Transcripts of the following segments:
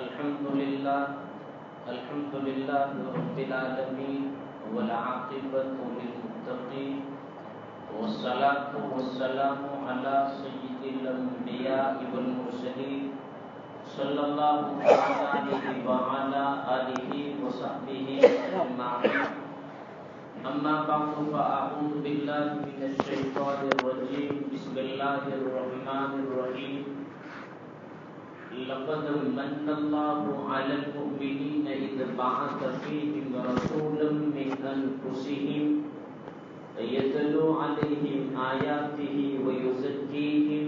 الحمد لله رب العالمين والعاقبة للمتقين والصلاة والسلام على سيد الأنبياء والمرسلين صلى الله عليه وعلى آله وصحبه أجمعين. أما بعد فأعوذ بالله من الشيطان الرجيم. بسم الله الرحمن الرحيم. لقد من الله على المؤمنين إذ بعث فيهم رسولا من أنفسهم يتلو عليهم آياته ويزكيهم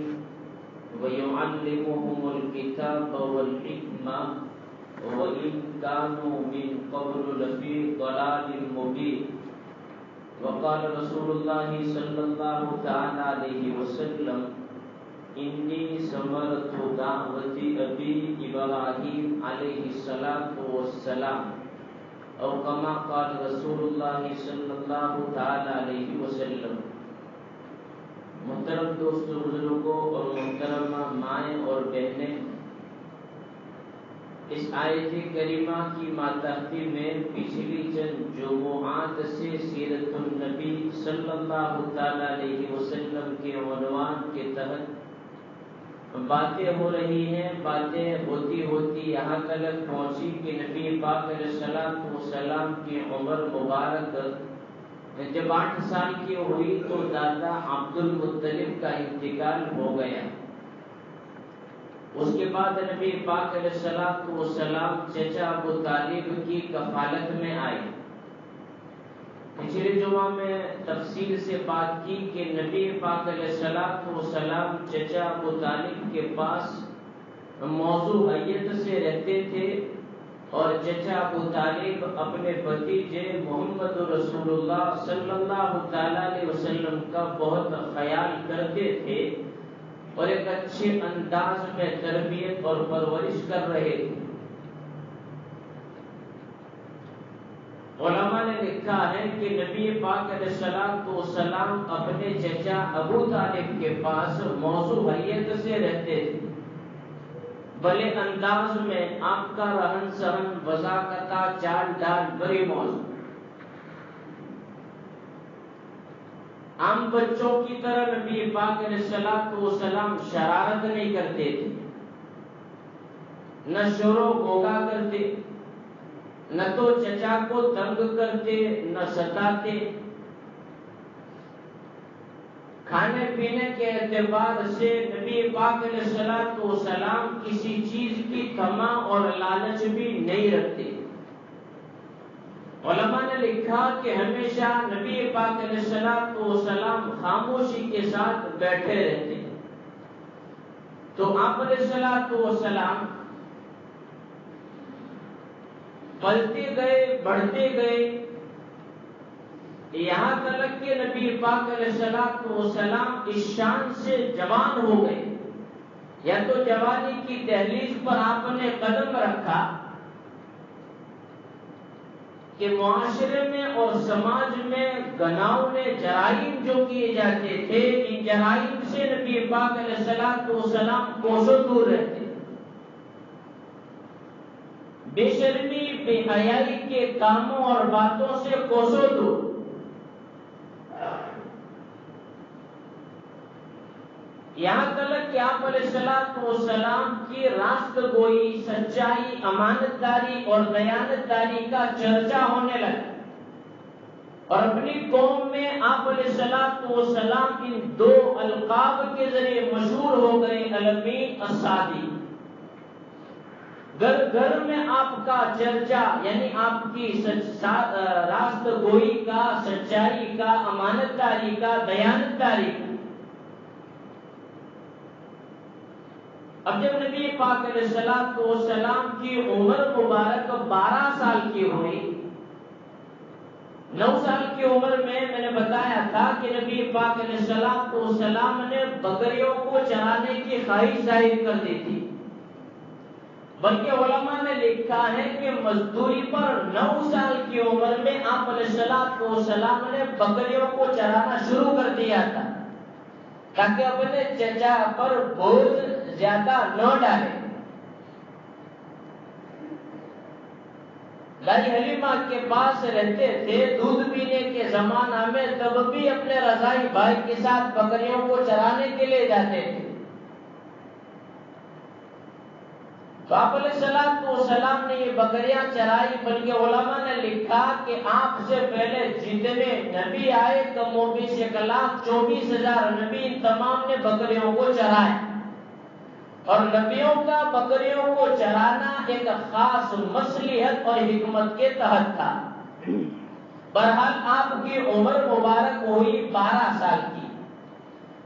ويعلمهم الكتاب والحكمة وإن كانوا من قبل لفي ضلال مبين. وقال رسول الله صلى الله تعالى عليه وسلم إني ثمرة دعوة أبي إبراهيم عليه الصلاة والسلام أو كما قال رسول الله صلى الله تعالى عليه وسلم. محترم دوستو بزرگوں اور محترمہ مائیں اور بہنیں، اس آیت کریمہ کی ماتحتی میں پچھلی چند جمعات سے سیرت النبی صلی اللہ تعالی علیہ وسلم کے عنوان کے تحت باتیں ہو رہی ہیں. باتیں ہوتی ہوتی یہاں تک پہنچی کہ نبی پاک علیہ السلام کی عمر مبارک جب 8 سال کی ہوئی تو دادا عبد المطلب کا انتقال ہو گیا. اس کے بعد نبی پاک علیہ السلام چچا ابو طالب کی کفالت میں آئے. پچھلے جمعہ میں تفصیل سے بات کی کہ نبی پاک علیہ السلام چچا ابو طالب کے پاس موضوع حیت سے رہتے تھے اور چچا ابو طالب اپنے بھتیجے محمد رسول اللہ صلی اللہ تعالی علیہ وسلم کا بہت خیال کرتے تھے اور ایک اچھے انداز میں تربیت اور پرورش کر رہے تھے. علماء نے لکھا ہے کہ نبی پاک علیہ السلام اپنے چچا ابو طالب کے پاس موضوع حیت سے رہتے تھے. بھلے انداز میں آپ کا رہن سہن، وضاقت، چال ڈال بڑی موضوع. عام بچوں کی طرح نبی پاک علیہ السلام شرارت نہیں کرتے تھے، نہ شور و غوغا کرتے، نہ تو چچا کو تنگ کرتے نہ ستاتے. کھانے پینے کے اعتبار سے نبی پاک علیہ السلام کسی چیز کی طمع اور لالچ بھی نہیں رکھتے. علماء نے لکھا کہ ہمیشہ نبی پاک علیہ السلام خاموشی کے ساتھ بیٹھے رہتے. تو آپ علیہ السلام پلتے گئے، بڑھتے گئے، یہاں تک کہ نبی پاک علیہ السلام اس شان سے جوان ہو گئے. یا تو جوانی کی دہلیز پر آپ نے قدم رکھا کہ معاشرے میں اور سماج میں گناہوں نے جرائم جو کیے جاتے تھے، ان جرائم سے نبی پاک علیہ السلام کوسوں دور رہتے. بے شرمی، بے حیائی کے کاموں اور باتوں سے کوسوں دور. یہاں تک کہ آپ علیہ السلام کی راست گوئی، سچائی، امانت داری اور دیانت داری کا چرچا ہونے لگا اور اپنی قوم میں آپ علیہ السلام ان 2 القاب کے ذریعے مشہور ہو گئے: الامین، الصادق. گھر گھر میں آپ کا چرچا، یعنی آپ کی راست گوئی کا، سچائی کا، امانت داری کا، دیانت داری کا. اب جب نبی پاک علیہ السلام کی عمر مبارک 12 سال کی ہوئی، 9 سال کی عمر میں نے بتایا تھا کہ نبی پاک علیہ السلام نے بکریوں کو چرانے کی خواہش ظاہر کر دی تھی. بلکہ علماء نے لکھا ہے کہ مزدوری پر 9 سال کی عمر میں آپ علیہ السلام نے بکریوں کو چرانا شروع کر دیا تھا تاکہ اپنے چچا پر بوجھ زیادہ نہ ڈالے. دائی حلیمہ کے پاس رہتے تھے دودھ پینے کے زمانہ میں، تب بھی اپنے رضائی بھائی کے ساتھ بکریوں کو چرانے کے لیے جاتے تھے۔ تو آپ علیہ السلام نے یہ بکریاں چرائی، بلکہ علماء نے لکھا کہ آپ سے پہلے جتنے نبی آئے کم و بیش 1,24,000 نبی، ان تمام نے بکریوں کو چرائے، اور نبیوں کا بکریوں کو چرانا ایک خاص مصلحت اور حکمت کے تحت تھا۔ بہرحال آپ کی عمر مبارک ہوئی 12 سال کی،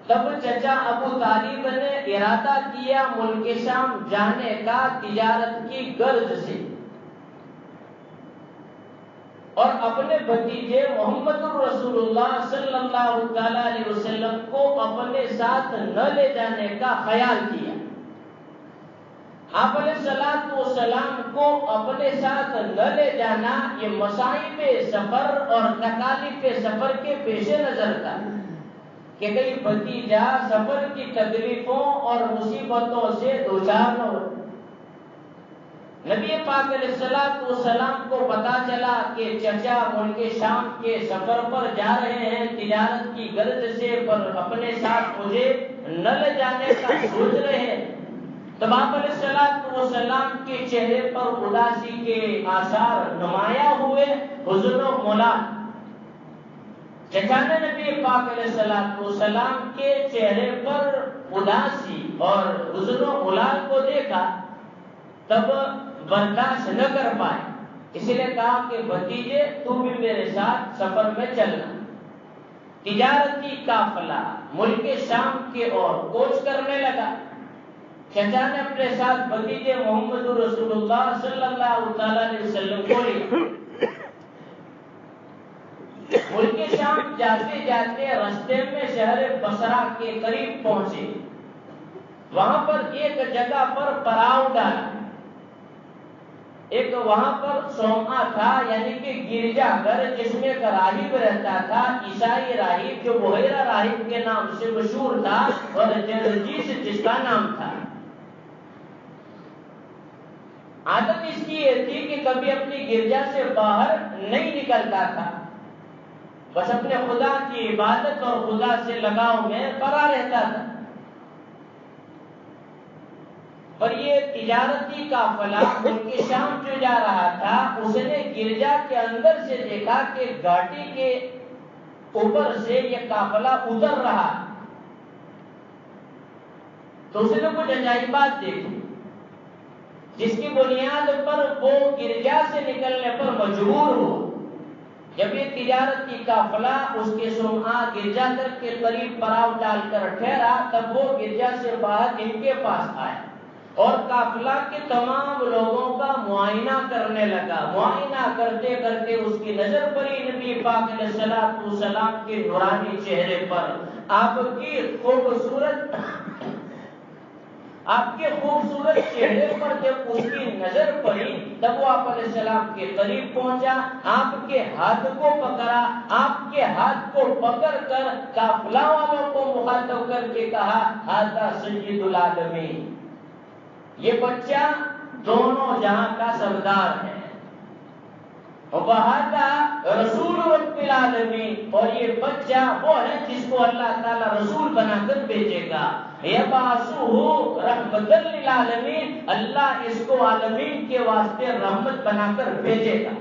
تب چچا ابو طالب نے ارادہ کیا ملک شام جانے کا تجارت کی غرض سے، اور اپنے بھتیجے محمد رسول اللہ صلی اللہ علیہ وسلم کو اپنے ساتھ نہ لے جانے کا خیال کیا۔ آپ علیہ السلام کو اپنے ساتھ نہ لے جانا یہ مصائب سفر اور تکالیف سفر کے پیش نظر تھا کہ کئی بھتیجا سفر کی تکلیفوں اور مصیبتوں سے دوچار نہ ہو۔ نبی پاک علیہ السلام کو پتا چلا کہ چچا ملک شام کے سفر پر جا رہے ہیں تجارت کی غرض سے، پر اپنے ساتھ مجھے نہ لے جانے کا سوچ رہے ہیں۔ تب آپ علیہ السلام کے چہرے پر اداسی کے آثار نمایاں ہوئے، حزن و ملال۔ چچا نے نبی پاک علیہ السلام کے چہرے پر اداسی اور حزن و ملال کو دیکھا، تب برداشت نہ کر پائے، اس لیے کہا کہ بھتیجے تو بھی میرے ساتھ سفر میں چلنا۔ تجارتی قافلہ ملک شام کی اور کوچ کرنے لگا۔ چچا نے اپنے ساتھ بھتیجے محمد رسول اللہ صلی اللہ علیہ وسلم کو لیا۔ ملک شام جاتے جاتے راستے میں شہر بصرہ کے قریب پہنچے، وہاں پر ایک جگہ پر پڑاؤ ڈالا۔ ایک وہاں پر صومعہ تھا، یعنی کہ گرجا گھر، جس میں ایک راہب رہتا تھا، عیسائی راہب، جو بحیرہ راہب کے نام سے مشہور تھا، اور جرجیس جس کا نام تھا۔ عادت اس کی یہ تھی کہ کبھی اپنی گرجا سے باہر نہیں نکلتا تھا، بس اپنے خدا کی عبادت اور خدا سے لگاؤ میں پڑا رہتا تھا۔ پر یہ تجارتی قافلہ ملک شام جو جا رہا تھا، اس نے گرجا کے اندر سے دیکھا کہ گھاٹی کے اوپر سے یہ قافلہ اتر رہا، تو اس نے کچھ عجائبات دیکھی، جس کی بنیاد پر وہ گرجا سے نکلنے پر مجبور ہو۔ جب یہ تجارتی قافلہ اس کے صومعہ گرجا گھر کے قریب پڑاؤ ڈال کر ٹھہرا، تب وہ گرجا سے باہر ان کے پاس آیا اور قافلہ کے تمام لوگوں کا معائنہ کرنے لگا۔ معائنہ کرتے کرتے اس کی نظر پڑی نبی پاک علیہ السلام کے نورانی چہرے پر۔ آپ کے خوبصورت چہرے پر جب اس کی نظر پڑی، تب وہ آپ علیہ السلام کے قریب پہنچا، آپ کے ہاتھ کو پکڑا، آپ کے ہاتھ کو پکڑ کر قافلہ والوں کو مخاطب کر کے کہا، ھذا سید العالمین، یہ بچہ دونوں جہاں کا سردار ہے، وَھذا رسول رب العالمین، اور یہ بچہ وہ ہے جس کو اللہ تعالیٰ رسول بنا کر بھیجے گا، یبعثہ رحمۃ للعالمین، اللہ اس کو عالمین کے واسطے رحمت بنا کر بھیجے گا۔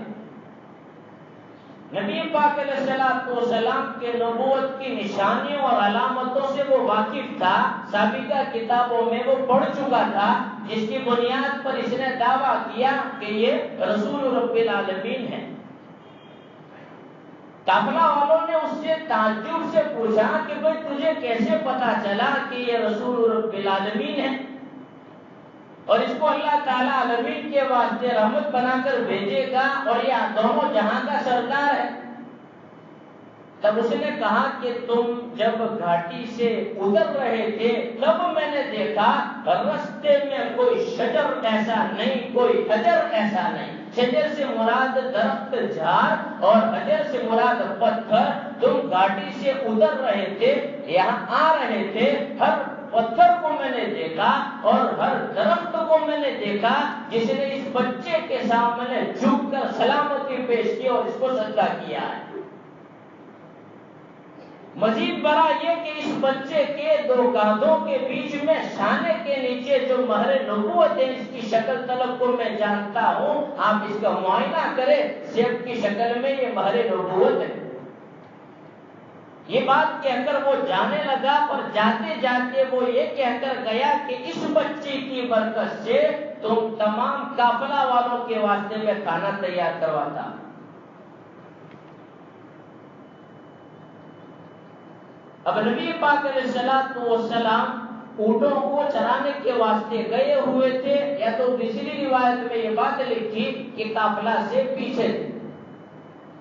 نبی پاک علیہ السلام کے نبوت کی نشانیوں اور علامتوں سے وہ واقف تھا، سابقہ کتابوں میں وہ پڑھ چکا تھا، جس کی بنیاد پر اس نے دعویٰ کیا کہ یہ رسول رب العالمین ہے۔ قافلہ والوں نے اس سے تعجب سے پوچھا کہ بھئی تجھے کیسے پتا چلا کہ یہ رسول رب العالمین ہے اور اس کو اللہ تعالیٰ عالمین کے واسطے رحمت بنا کر بھیجے گا اور یہ دونوں جہاں کا سردار ہے؟ تب اس نے کہا کہ تم جب گھاٹی سے اتر رہے تھے تب میں نے دیکھا رستے میں کوئی شجر ایسا نہیں، کوئی حجر ایسا نہیں۔ شجر سے مراد درخت جھاڑ اور حجر سے مراد پتھر۔ تم گھاٹی سے اتر رہے تھے، یہاں آ رہے تھے، ہر پتھر کو میں نے دیکھا اور ہر درخت کو میں نے دیکھا جس نے اس بچے کے سامنے جھک کر سلامتی پیش کی اور اس کو سجدہ کیا ہے۔ مزید بڑا یہ کہ اس بچے کے دو کاندھوں کے بیچ میں شانے کے نیچے جو مہر نبوت ہے اس کی شکل طلب کو میں جانتا ہوں، آپ اس کا معائنہ کریں، سیب کی شکل میں یہ مہر نبوت ہے۔ یہ بات کہہ کر وہ جانے لگا، اور جاتے جاتے وہ یہ کہہ کر گیا کہ اس بچے کی برکت سے تم تمام قافلہ والوں کے واسطے میں کھانا تیار کرواتا۔ اب نبی پاک علیہ الصلوۃ والسلام اونٹوں کو چرانے کے واسطے گئے ہوئے تھے، یا تو دوسری روایت میں یہ بات لکھی کہ قافلہ سے پیچھے تھے،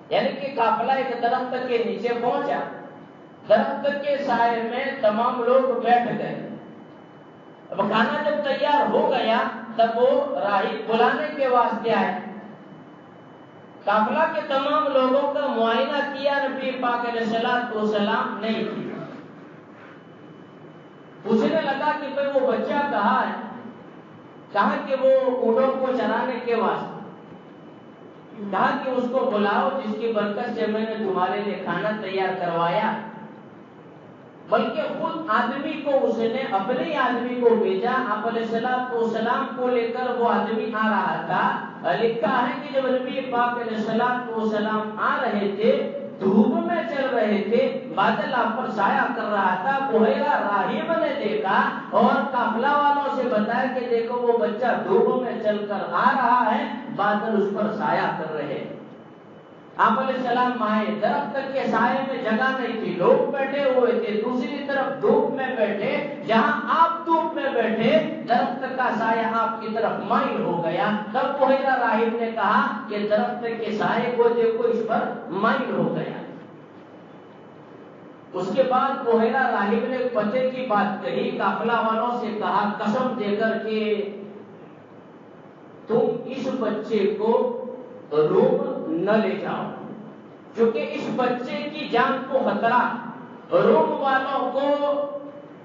یعنی کہ قافلہ ایک درخت کے نیچے پہنچا، درخت کے سائے میں تمام لوگ بیٹھ گئے۔ اب کھانا جب تیار ہو گیا تب وہ راہی بلانے کے واسطے آئے، قافلہ کے تمام لوگوں کا معائنہ کیا، نبی پاک علیہ الصلوۃ والسلام نہیں کیا۔ پوچھنے لگا کہ بھئی وہ بچہ کہاں ہے؟ کہا کہ وہ اونٹوں کو چرانے کے واسطے، کہا کہ اس کو بلاؤ جس کی برکت سے میں نے تمہارے لیے کھانا تیار کروایا۔ بلکہ خود آدمی کو اس نے اپنے آدمی کو بھیجا، آپ علیہ الصلوۃ والسلام کو لے کر وہ آدمی آ رہا تھا۔ لکھا ہے کہ جب نبی پاک علیہ الصلوۃ والسلام آ رہے تھے، دھوپ میں چل رہے تھے، بادل آپ پر سایہ کر رہا تھا، بحیرہ راہب نے دیکھا اور قافلہ والوں سے بتایا کہ دیکھو وہ بچہ دھوپ میں چل کر آ رہا ہے، بادل اس پر سایہ کر رہے ہیں۔ آپ علیہ السلام آئے، درخت کے سائے میں جگہ نہیں تھی، لوگ بیٹھے ہوئے تھے، دوسری طرف دھوپ میں بیٹھے، جہاں آپ دھوپ میں بیٹھے درخت کا سایہ آپ کی طرف مائل ہو گیا۔ تب بحیرہ راہب نے کہا کہ درخت کے سائے کو دیکھو اس پر مائل ہو گیا۔ اس کے بعد بحیرہ راہب نے پتے کی بات کہی، قافلہ والوں سے کہا قسم دے کر کہ تم اس بچے کو روم نہ لے جاؤ، کیونکہ اس بچے کی جان کو خطرہ، روم والوں کو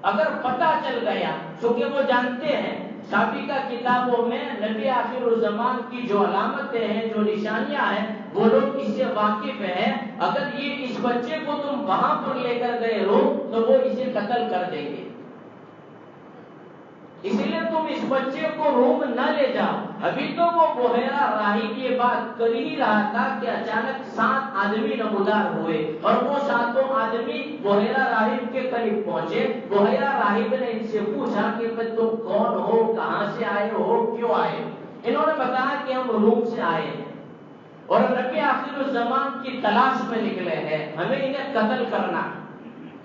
اگر پتہ چل گیا، چونکہ وہ جانتے ہیں سابقہ کتابوں میں نبی آخر الزمان کی جو علامتیں ہیں، جو نشانیاں ہیں، وہ لوگ اس سے واقف ہیں۔ اگر یہ اس بچے کو تم وہاں پر لے کر گئے روم تو وہ اسے قتل کر دیں گے، اس لیے تم اس بچے کو روم نہ لے جاؤ۔ ابھی تو وہ بحیرہ راہب یہ بات کر ہی رہا تھا کہ اچانک 7 آدمی نمودار ہوئے، اور وہ 7 آدمی بحیرہ راہب کے قریب پہنچے۔ بحیرہ راہب نے ان سے پوچھا کہ تم کون ہو، کہاں سے آئے ہو، کیوں آئے؟ انہوں نے بتایا کہ ہم روم سے آئے ہیں اور نبی آخر الزمان کی تلاش میں نکلے ہیں، ہمیں انہیں قتل کرنا ہے۔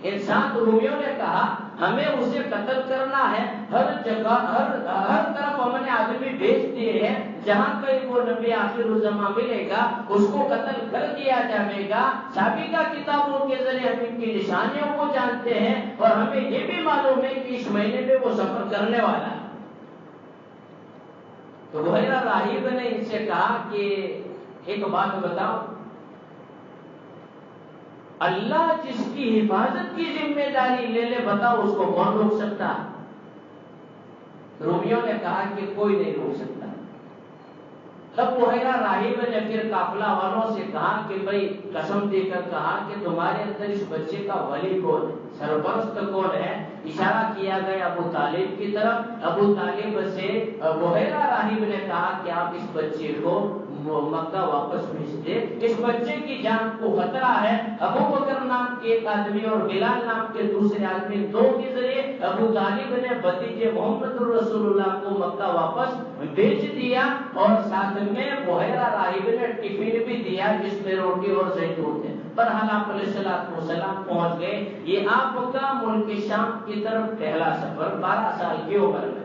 ان 7 رومیوں نے کہا ہمیں اسے قتل کرنا ہے، ہر جگہ ہر طرف ہم نے آدمی بھیج دیے ہیں، جہاں کہیں وہ نبی آخر الزمان ملے گا اس کو قتل کر دیا جائے گا۔ سابقہ کتابوں کے ذریعے ہم ان کی نشانیوں کو جانتے ہیں، اور ہمیں یہ بھی معلوم ہے کہ اس مہینے میں وہ سفر کرنے والا ہے۔ تو بحیرہ راہب نے ان سے کہا کہ ایک بات بتاؤ، اللہ جس کی حفاظت کی ذمہ داری لے لے، بتاؤ اس کو کون روک سکتا؟ رومیوں نے کہا کہ کوئی نہیں روک سکتا۔ تب بحیرہ راہب نے پھر قافلہ والوں سے کہا کہ بھئی قسم دے کر کہا کہ تمہارے اندر اس بچے کا ولی کون ہے، سرپرست کون ہے؟ اشارہ کیا گیا ابو طالب کی طرف۔ ابو طالب سے بحیرہ راہب نے کہا کہ آپ اس بچے کو مکہ واپس بھیج دے، اس بچے کی جان کو خطرہ ہے۔ ابو بکر نام کے ایک آدمی اور بلال نام کے دوسرے آدمی، 2 کے ذریعے ابو طالب نے بھتیجے محمد رسول اللہ کو مکہ واپس بھیج دیا، اور ساتھ میں بحیرہ راہب نے ٹفن بھی دیا جس میں روٹی اور زیتون تھے۔ بہرحال آپ علیہ الصلوۃ والسلام پہنچ گئے۔ یہ آپ کا ملک شام کی طرف پہلا سفر 12 سال کی عمر میں۔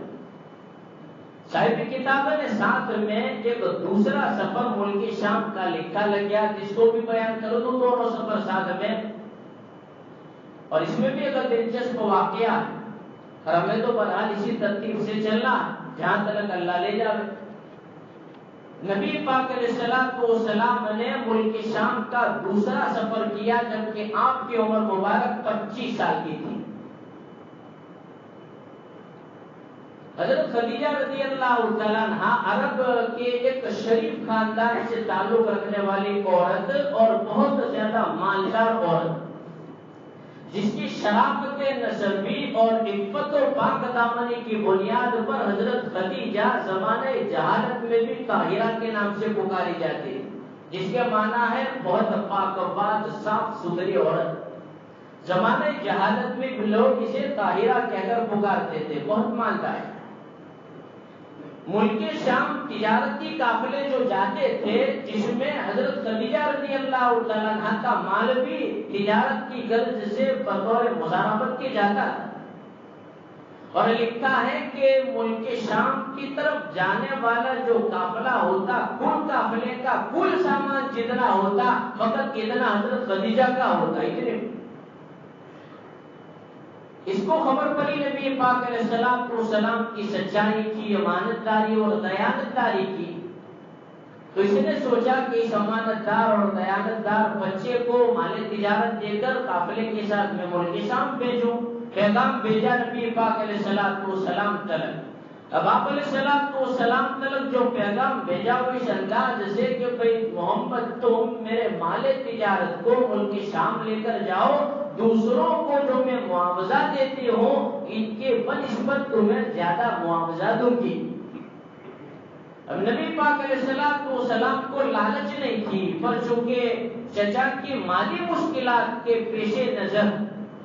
صاحب کتاب نے ساتھ میں ایک دوسرا سفر ملک شام کا لکھا لگیا، جس کو بھی بیان کرو تو دونوں سفر ساتھ میں، اور اس میں بھی ایک دلچسپ واقعہ ہے، اور ہمیں تو بہرحال اسی ترتیب سے چلنا جہاں تک اللہ لے جائے۔ نبی پاک علیہ الصلوۃ والسلام نے ملک شام کا دوسرا سفر کیا جبکہ آپ کی عمر مبارک 25 سال کی تھی۔ حضرت خدیجہ رضی اللہ تعالیٰ عنہ عرب کے ایک شریف خاندان سے تعلق رکھنے والی عورت اور بہت زیادہ مالدار عورت، جس کی شرافت نسبی اور عفت و پاک دامنی کی بنیاد پر حضرت خدیجہ زمانہ جہالت میں بھی طاہرہ کے نام سے پکاری جاتی ہے، جس کے معنی ہے بہت پاک باز صاف ستھری عورت۔ زمانہ جہالت میں بھی لوگ اسے طاہرہ کہہ کر پکارتے تھے، بہت مالدار۔ ملک شام تجارتی قافلے جو جاتے تھے، جس میں حضرت خدیجہ رضی اللہ تعالیٰ عنہ کا مال بھی تجارت کی غرض سے بطور مضاربت کے جاتا تھا، اور لکھا ہے کہ ملک شام کی طرف جانے والا جو قافلہ ہوتا، کل قافلے کا کل سامان جتنا ہوتا فقط اتنا حضرت خدیجہ کا ہوتا، اتنے۔ اس کو خبر پڑی نبی پاک علیہ السلام کی سچائی کی، امانت داری اور دیانت داری کی، تو اس نے سوچا کہ اس امانت دار اور دیانت دار بچے کو مال تجارت دے کر قافلے کے ساتھ میں ملک شام بھیجوں۔ پیغام بھیجا نبی پاک علیہ السلام تلک۔ اب آپ علیہ السلام تلک جو پیغام بھیجا وہ اس انداز سے کہ بھئی محمد تم میرے مال تجارت کو ملک شام لے کر جاؤ، دوسروں کو جو میں معاوضہ دیتی ہوں ان کے بنسبت تمہیں زیادہ معاوضہ دوں گی۔ اب نبی پاک علیہ السلام کو لالچ نہیں تھی، پر چونکہ چچا کی مالی مشکلات کے پیش نظر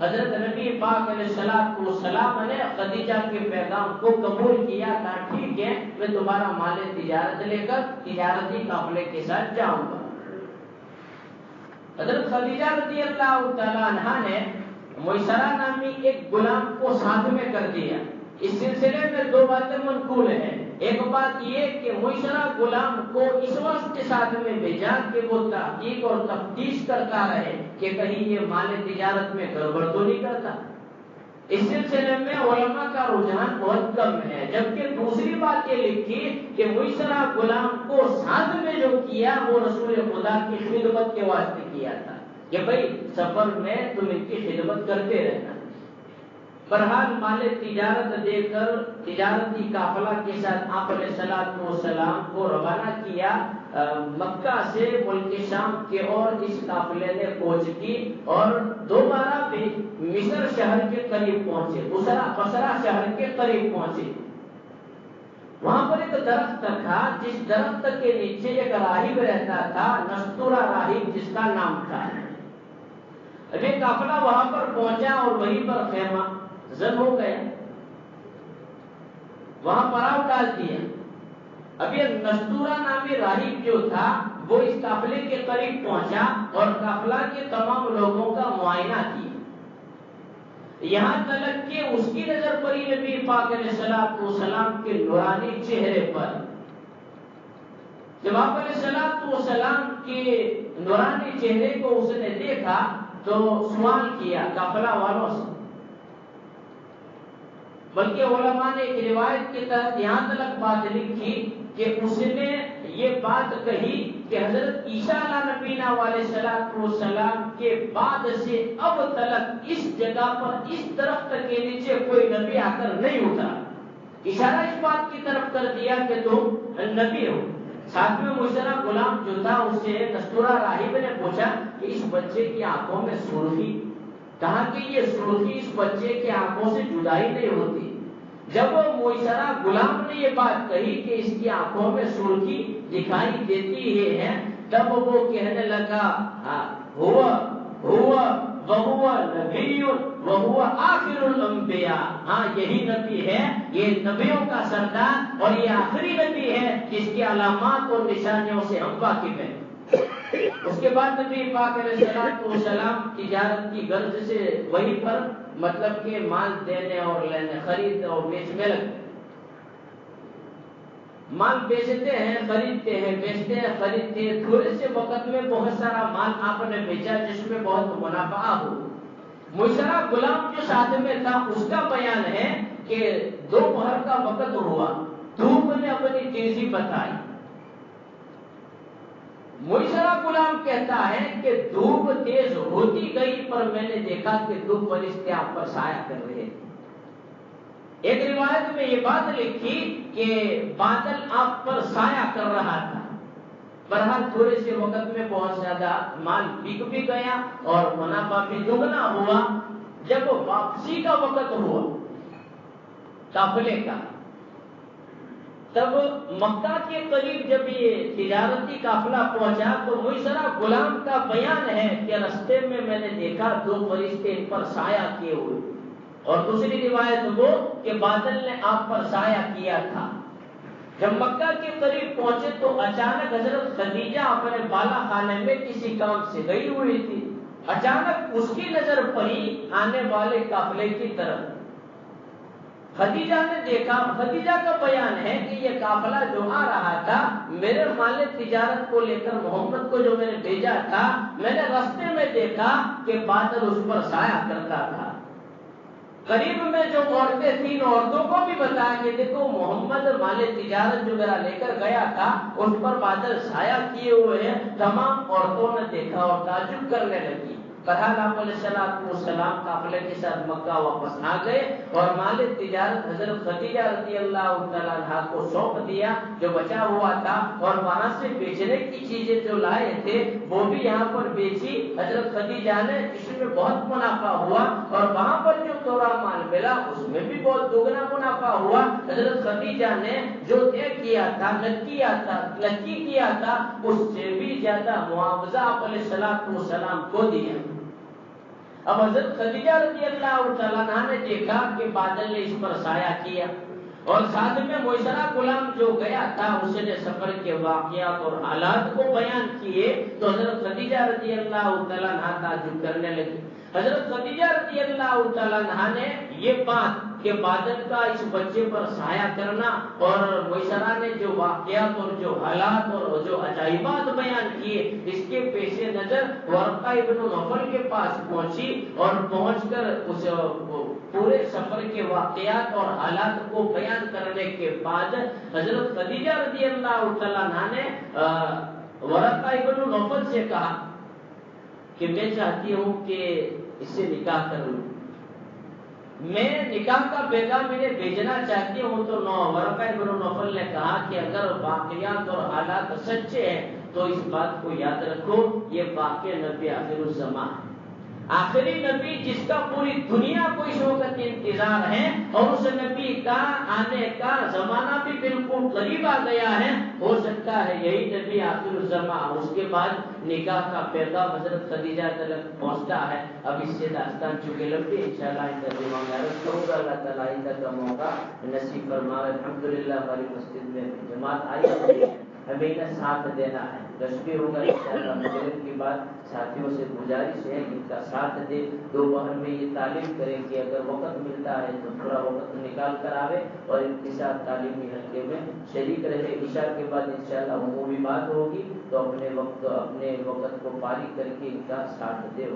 حضرت نبی پاک علیہ السلام نے خدیجہ کے پیغام کو قبول کیا، کہا ٹھیک ہے میں تمہارا مال تجارت لے کر تجارتی قافلے کے ساتھ جاؤں گا۔ حضرت خدیجہ رضی اللہ تعالیٰ عنہ نے میسرہ نامی ایک غلام کو ساتھ میں کر دیا۔ اس سلسلے میں دو باتیں منقول ہیں۔ ایک بات یہ کہ میسرہ غلام کو اس وقت ساتھ میں بھیجا کہ وہ تحقیق اور تفتیش کرتا رہے کہ کہیں یہ مال تجارت میں گڑبڑ تو نہیں کرتا۔ اس سلسلے میں علماء کا رجحان بہت کم ہے، جبکہ دوسری بات یہ لکھی کہ میسرہ غلام کو ساتھ میں جو کیا وہ رسول خدا کی خدمت کے واسطے کیا تھا کہ بھئی سفر میں تم ان کی خدمت کرتے رہنا۔ بہرحال مال تجارت دے کر تجارتی قافلہ کے ساتھ آپ علیہ السلام کو روانہ کیا مکہ سے ملک شام کے، اور اس قافلے نے کوچ کی اور دوبارہ بھی مصر شہر کے قریب پہنچے، بصرہ شہر کے قریب پہنچے۔ وہاں پر ایک درخت تھا، جس درخت کے نیچے ایک راہب رہتا تھا، نستورہ راہب جس کا نام تھا۔ ابھی قافلہ وہاں پر پہنچا اور وہیں پر خیمہ زن ہو گیا، وہاں پڑاؤ ڈال دیا۔ اب یہ نستورہ نامی راہب جو تھا وہ اس قافلے کے قریب پہنچا اور قافلہ کے تمام لوگوں کا معائنہ کیا، یہاں تک کہ اس کی نظر پڑی نبی پاک علیہ السلام کے نورانی چہرے پر۔ جب آپ علیہ السلام کے نورانی چہرے کو اس نے دیکھا تو سوال کیا قافلہ والوں سے، بلکہ علماء نے ایک روایت کے تحت یہاں تک بات لکھی کہ اس نے یہ بات کہی کہ حضرت عیسیٰ علیہ نبینا علیہ السلام کے بعد سے اب تک اس جگہ پر اس درخت کے نیچے کوئی نبی آ کر نہیں اترا۔ اشارہ اس بات کی طرف کر دیا کہ تم نبی ہو۔ ساتھ میں میسرہ غلام جو تھا اس سے نستورہ راہب نے پوچھا کہ اس بچے کی آنکھوں میں سرخی، کہا کہ یہ سرخی اس بچے کی آنکھوں سے جدائی نہیں ہوتی۔ جب میسرہ غلام نے یہ بات کہی کہ اس کی آنکھوں میں سرخی دکھائی دیتی ہے، تب وہ کہنے لگا ہوا وہو نبی وہو آخر الانبیاء، ہاں یہی نبی ہے، یہ نبیوں کا سردار اور یہ آخری نبی ہے جس کی علامات اور نشانیوں سے ہم واقف ہیں۔ اس کے بعد نبی پاک علیہ السلام تجارت کی غرض سے وہیں پر مطلب کہ مال دینے اور لینے، خرید اور بیچ میں لگتے، مال بیچتے ہیں، خریدتے ہیں، بیچتے ہیں، خریدتے ہیں۔ تھوڑے سے وقت میں بہت سارا مال آپ نے بیچا جس میں بہت منافع ہو۔ میسرہ غلام جو ساتھ میں تھا اس کا بیان ہے کہ دوپہر کا وقت ہوا، دھوپ نے اپنی تیزی بتائی۔ میسرہ غلام کہتا ہے کہ دھوپ تیز ہوتی گئی پر میں نے دیکھا کہ دو فرشتے آپ پر سایہ کر رہے تھے۔ ایک روایت میں یہ بات لکھی کہ بادل آپ پر سایہ کر رہا تھا. بہرحال تھوڑے سے وقت میں بہت زیادہ مال بک بھی گیا اور منافع بھی دگنا ہوا. جب واپسی کا وقت ہوا قافلے کا، تب مکہ کے قریب جب یہ تجارتی قافلہ پہنچا تو میسرہ غلام کا بیان ہے کہ رستے میں نے دیکھا 2 فرشتے ان پر سایہ کیے ہوئے، اور دوسری روایت وہ کہ بادل نے آپ پر سایہ کیا تھا. جب مکہ کے قریب پہنچے تو اچانک حضرت خدیجہ اپنے بالا خانے میں کسی کام سے گئی ہوئی تھی. اچانک اس کی نظر پڑی آنے والے قافلے کی طرف. خدیجہ نے دیکھا، خدیجہ کا بیان ہے کہ یہ قافلہ جو آ رہا تھا میرے مال تجارت کو لے کر محمد کو جو میں نے بھیجا تھا، میں نے راستے میں دیکھا کہ بادل اس پر سایہ کرتا تھا. قریب میں جو عورتیں تھیں عورتوں کو بھی بتایا کہ دیکھو محمد مال تجارت جو میرا لے کر گیا تھا اس پر بادل سایہ کیے ہوئے ہیں. تمام عورتوں نے دیکھا اور تعجب کرنے لگی. بہرحال آپ علیہ السلام قافلے کے ساتھ مکہ واپس آ گئے اور مال تجارت حضرت خدیجہ رضی اللہ تعالیٰ عنہا کو سونپ دیا جو بچا ہوا تھا، اور وہاں سے بیچنے کی چیزیں جو لائے تھے وہ بھی یہاں پر بیچی حضرت خدیجہ نے، جس میں بہت منافع ہوا. اور وہاں پر جو تھوڑا مال ملا اس میں بھی بہت دگنا منافع ہوا. حضرت خدیجہ نے جو طے کیا تھا نکی کیا تھا اس سے بھی زیادہ معاوضہ آپ علیہ السلام کو دیا. اب حضرت خدیجہ رضی اللہ تعالیٰ عنہا نے دیکھا کہ بادل نے اس پر سایہ کیا، اور ساتھ میں میسرہ غلام جو گیا تھا اس نے سفر کے واقعات اور حالات کو بیان کیے تو حضرت خدیجہ رضی اللہ تعالیٰ عنہا تعجب کرنے لگی. حضرت خدیجہ رضی اللہ تعالیٰ عنہا نے یہ بات کہ بادل کا اس بچے پر سایہ کرنا اور میسرہ نے جو واقعات اور جو حالات اور جو عجائبات بیان کیے، اس کے پیش نظر ورقہ ابن نوفل کے پاس پہنچی اور پہنچ کر اس پورے سفر کے واقعات اور حالات کو بیان کرنے کے بعد حضرت خدیجہ رضی اللہ تعالیٰ عنہا نے ورقہ ابن نوفل سے کہا کہ میں چاہتی ہوں کہ اس سے نکاح کر لوں، میں نکاح کا پیغام انہیں بھیجنا چاہتی ہوں. تو ورقہ ابن نوفل نے کہا کہ اگر واقعات اور حالات سچے ہیں تو اس بات کو یاد رکھو، یہ واقع نبی آخر الزمان ہے، آخری نبی جس کا پوری دنیا کو اس وقت انتظار ہے، اور اس نبی کا آنے کا زمانہ بھی بالکل قریب آ گیا ہے. ہو سکتا ہے یہی نبی آخر الزمان. اس کے بعد نکاح کا پیغام حضرت خدیجہ تک پہنچتا ہے. اب اس سے داستان چونکہ لمبی انشاءاللہ انتظام عرض کروں گا. اللہ تعالیٰ آئندہ کا موقع نصیب فرمائے. الحمدللہ ہماری مسجد میں جماعت آئی ہوئی ہے، ہمیں انہیں ساتھ دینا ہے. رشبی ہوگا انشاءاللہ. مغرب کے بعد ساتھیوں سے گزارش ہے ان کا ساتھ دے. دوپہر میں یہ تعلیم کریں کہ اگر وقت ملتا ہے تو تھوڑا وقت نکال کر آوے اور ان کے ساتھ تعلیمی حلقے میں شریک رہے. عشاء کے بعد انشاءاللہ عمومی بات ہوگی تو اپنے وقت کو فارغ کر کے ان کا ساتھ دے.